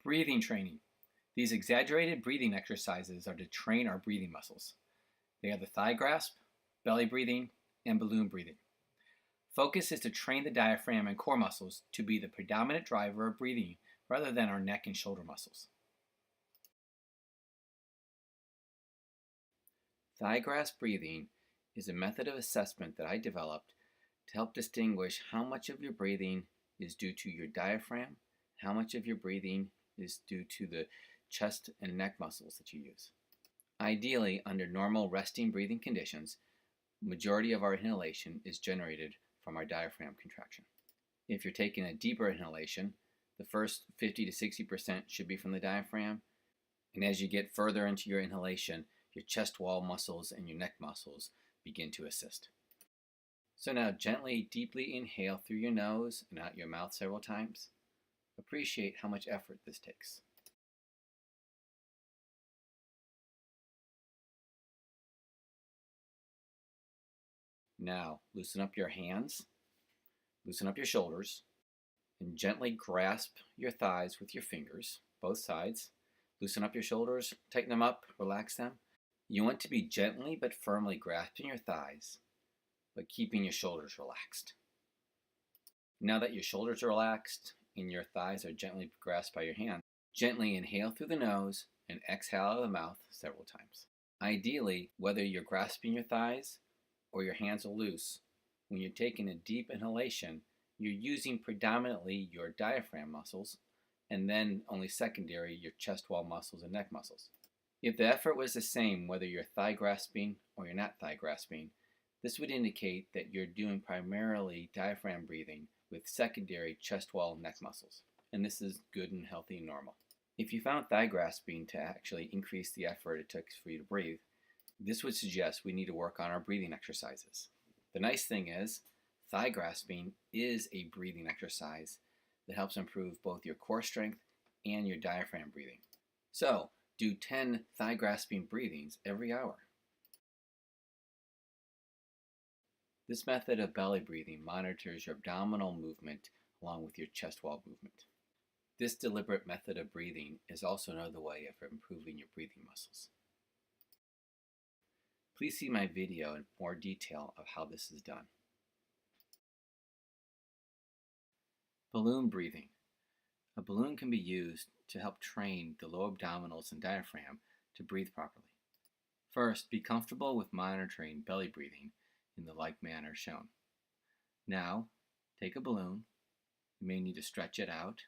Breathing training. These exaggerated breathing exercises are to train our breathing muscles. They are the thigh grasp, belly breathing, and balloon breathing. Focus is to train the diaphragm and core muscles to be the predominant driver of breathing rather than our neck and shoulder muscles. Thigh grasp breathing is a method of assessment that I developed to help distinguish how much of your breathing is due to your diaphragm, how much of your breathing is due to the chest and neck muscles that you use. Ideally, under normal resting breathing conditions, the majority of our inhalation is generated from our diaphragm contraction. If you're taking a deeper inhalation, the first 50 to 60% should be from the diaphragm, and as you get further into your inhalation, your chest wall muscles and your neck muscles begin to assist. So now gently, deeply inhale through your nose and out your mouth several times. Appreciate how much effort this takes. Now, loosen up your hands, loosen up your shoulders, and gently grasp your thighs with your fingers, both sides. Loosen up your shoulders, tighten them up, relax them. You want to be gently but firmly grasping your thighs, but keeping your shoulders relaxed. Now that your shoulders are relaxed and your thighs are gently grasped by your hand, gently inhale through the nose and exhale out of the mouth several times. Ideally, whether you're grasping your thighs or your hands are loose, when you're taking a deep inhalation, you're using predominantly your diaphragm muscles and then only secondary your chest wall muscles and neck muscles. If the effort was the same whether you're thigh grasping or you're not thigh grasping, this would indicate that you're doing primarily diaphragm breathing with secondary chest wall and neck muscles, and this is good and healthy and normal. If you found thigh grasping to actually increase the effort it took for you to breathe, this would suggest we need to work on our breathing exercises. The nice thing is, thigh grasping is a breathing exercise that helps improve both your core strength and your diaphragm breathing. So, do 10 thigh grasping breathings every hour. This method of belly breathing monitors your abdominal movement along with your chest wall movement. This deliberate method of breathing is also another way of improving your breathing muscles. Please see my video in more detail of how this is done. Balloon breathing. A balloon can be used to help train the lower abdominals and diaphragm to breathe properly. First, be comfortable with monitoring belly breathing in the like manner shown. Now, take a balloon. You may need to stretch it out,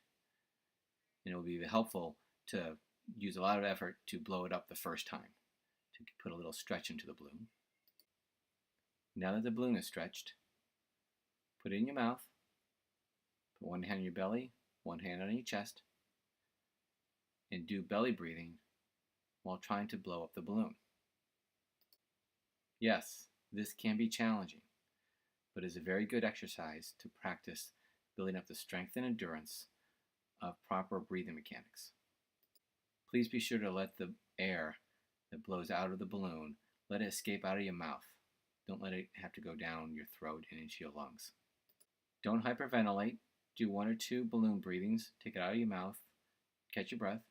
and it will be helpful to use a lot of effort to blow it up the first time, to put a little stretch into the balloon. Now that the balloon is stretched, put it in your mouth, put one hand on your belly, one hand on your chest, and do belly breathing while trying to blow up the balloon. Yes, this can be challenging, but is a very good exercise to practice building up the strength and endurance of proper breathing mechanics. Please be sure to let the air that blows out of the balloon, let it escape out of your mouth. Don't let it have to go down your throat and into your lungs. Don't hyperventilate. Do 1 or 2 balloon breathings. Take it out of your mouth. Catch your breath.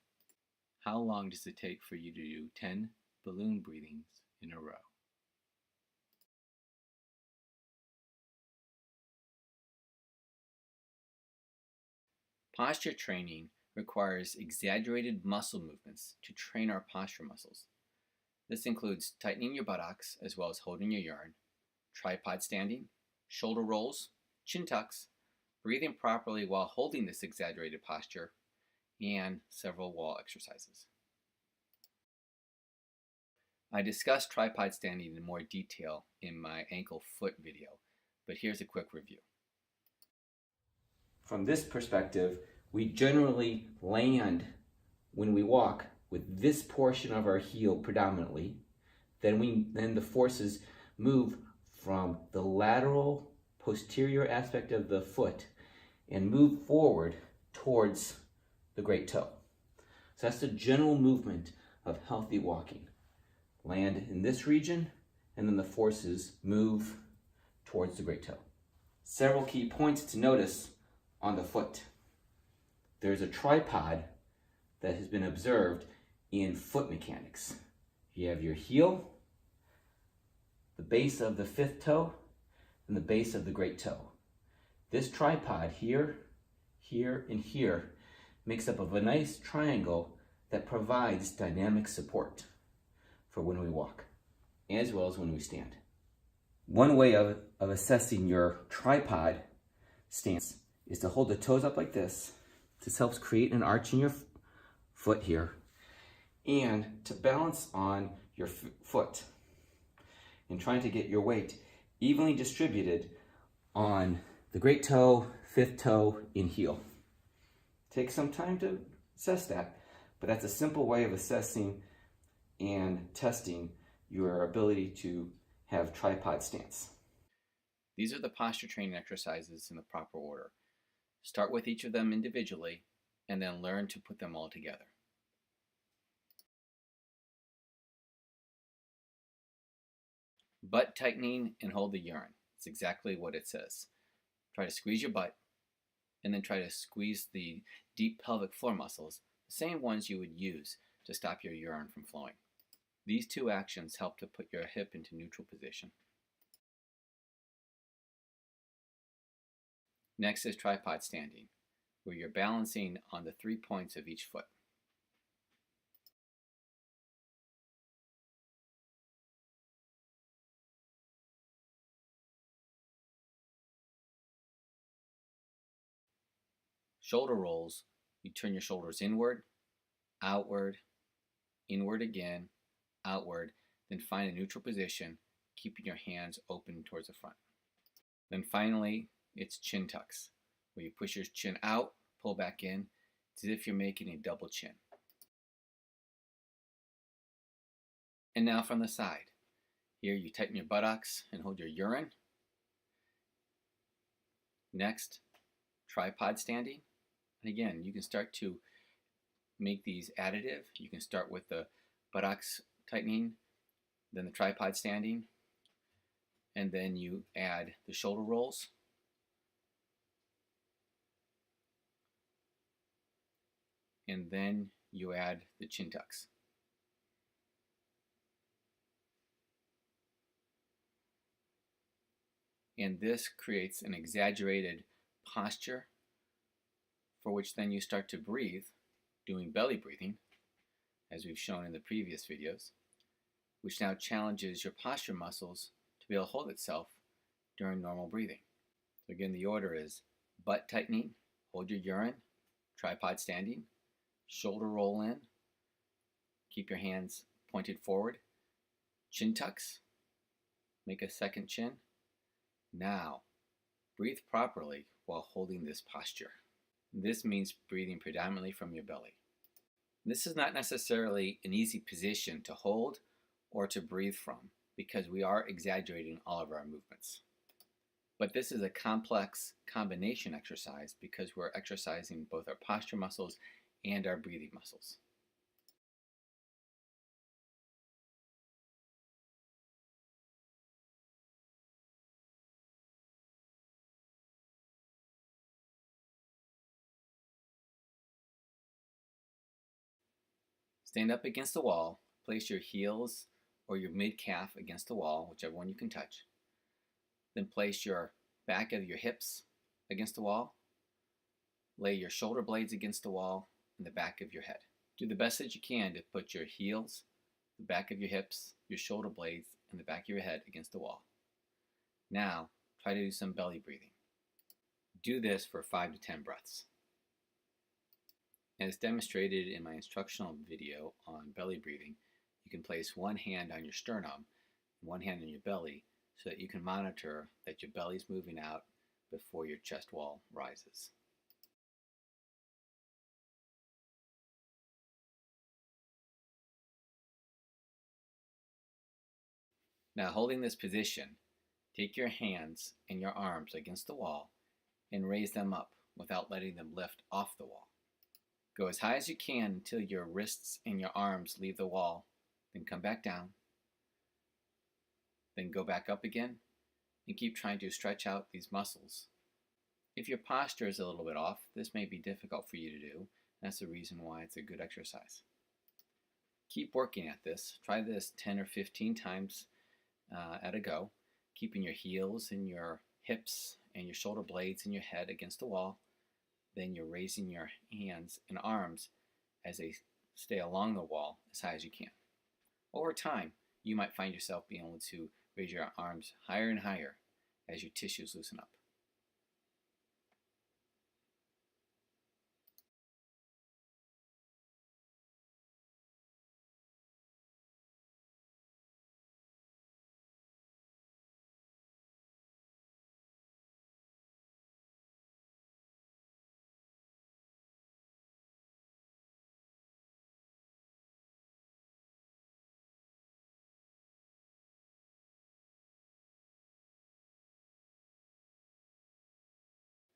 How long does it take for you to do 10 balloon breathings in a row? Posture training requires exaggerated muscle movements to train our posture muscles. This includes tightening your buttocks as well as holding your yarn, tripod standing, shoulder rolls, chin tucks, breathing properly while holding this exaggerated posture, and several wall exercises. I discussed tripod standing in more detail in my ankle foot video, but here's a quick review. From this perspective, we generally land when we walk with this portion of our heel predominantly. Then the forces move from the lateral posterior aspect of the foot and move forward towards the great toe. So that's the general movement of healthy walking. Land in this region, and then the forces move towards the great toe. Several key points to notice on the foot. There's a tripod that has been observed in foot mechanics. You have your heel, the base of the fifth toe, and the base of the great toe. This tripod here, here, and here makes up of a nice triangle that provides dynamic support for when we walk, as well as when we stand. One way of assessing your tripod stance is to hold the toes up like this. This helps create an arch in your foot here, and to balance on your foot and trying to get your weight evenly distributed on the great toe, fifth toe, and heel. Take some time to assess that, but that's a simple way of assessing and testing your ability to have tripod stance. These are the posture training exercises in the proper order. Start with each of them individually and then learn to put them all together. Butt tightening and hold the urine. It's exactly what it says. Try to squeeze your butt and then try to squeeze the deep pelvic floor muscles, the same ones you would use to stop your urine from flowing. These two actions help to put your hip into neutral position. Next is tripod standing, where you're balancing on the 3 points of each foot. Shoulder rolls, you turn your shoulders inward, outward, inward again, outward, then find a neutral position, keeping your hands open towards the front. Then finally, it's chin tucks, where you push your chin out, pull back in. It's as if you're making a double chin. And now from the side. Here you tighten your buttocks and hold your urine. Next, tripod standing. And again, you can start to make these additive. You can start with the buttocks tightening, then the tripod standing, and then you add the shoulder rolls. And then you add the chin tucks. And this creates an exaggerated posture for which then you start to breathe, doing belly breathing, as we've shown in the previous videos, which now challenges your posture muscles to be able to hold itself during normal breathing. So again, the order is butt tightening, hold your urine, tripod standing, shoulder roll in, keep your hands pointed forward, chin tucks, make a second chin. Now, breathe properly while holding this posture. This means breathing predominantly from your belly. This is not necessarily an easy position to hold or to breathe from because we are exaggerating all of our movements. But this is a complex combination exercise because we're exercising both our posture muscles and our breathing muscles. Stand up against the wall, place your heels or your mid-calf against the wall, whichever one you can touch. Then place your back of your hips against the wall. Lay your shoulder blades against the wall and the back of your head. Do the best that you can to put your heels, the back of your hips, your shoulder blades, and the back of your head against the wall. Now, try to do some belly breathing. Do this for 5 to 10 breaths. As demonstrated in my instructional video on belly breathing, you can place one hand on your sternum and one hand on your belly so that you can monitor that your belly is moving out before your chest wall rises. Now, holding this position, take your hands and your arms against the wall and raise them up without letting them lift off the wall. Go as high as you can until your wrists and your arms leave the wall, then come back down. Then go back up again and keep trying to stretch out these muscles. If your posture is a little bit off, this may be difficult for you to do, That's the reason why it's a good exercise. Keep working at this. Try this 10 or 15 times at a go, keeping your heels and your hips and your shoulder blades and your head against the wall. Then you're raising your hands and arms as they stay along the wall as high as you can. Over time, you might find yourself being able to raise your arms higher and higher as your tissues loosen up.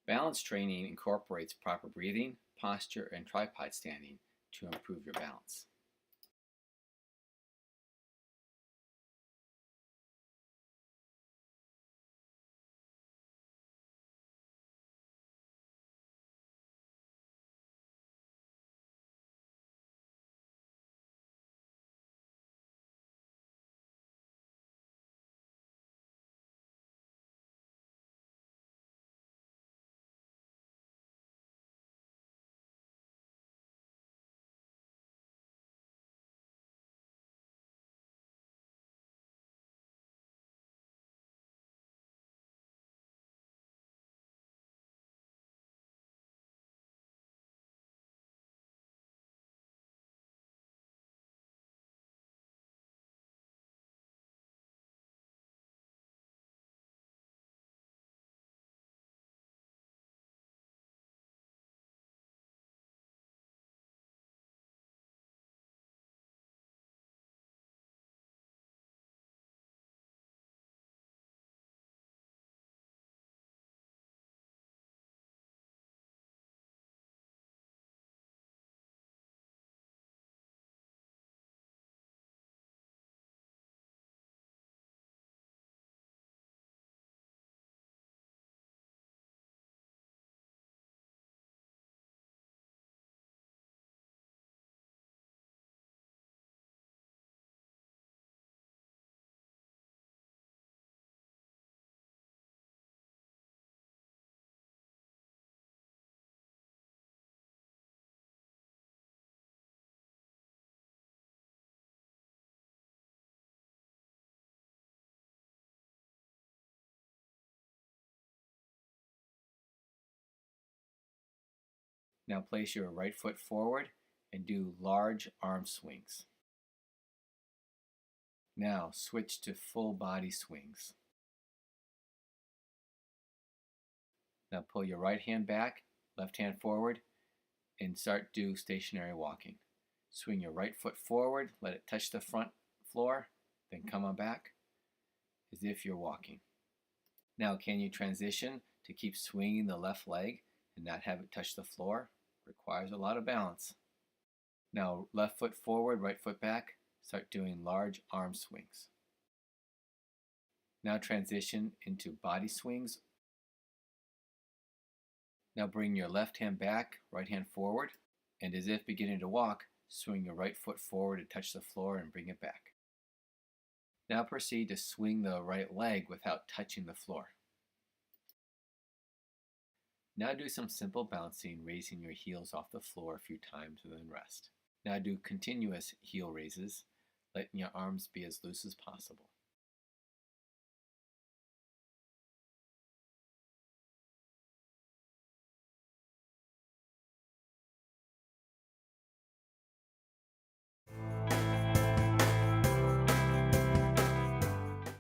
Balance training incorporates proper breathing, posture, and tripod standing to improve your balance. Now place your right foot forward and do large arm swings. Now switch to full body swings. Now pull your right hand back, left hand forward, and start do stationary walking. Swing your right foot forward, let it touch the front floor, then come on back as if you're walking. Now can you transition to keep swinging the left leg and not have it touch the floor? Requires a lot of balance. Now left foot forward, right foot back, start doing large arm swings. Now transition into body swings. Now bring your left hand back, right hand forward, and as if beginning to walk, swing your right foot forward to touch the floor and bring it back. Now proceed to swing the right leg without touching the floor. Now do some simple bouncing, raising your heels off the floor a few times and then rest. Now do continuous heel raises, letting your arms be as loose as possible.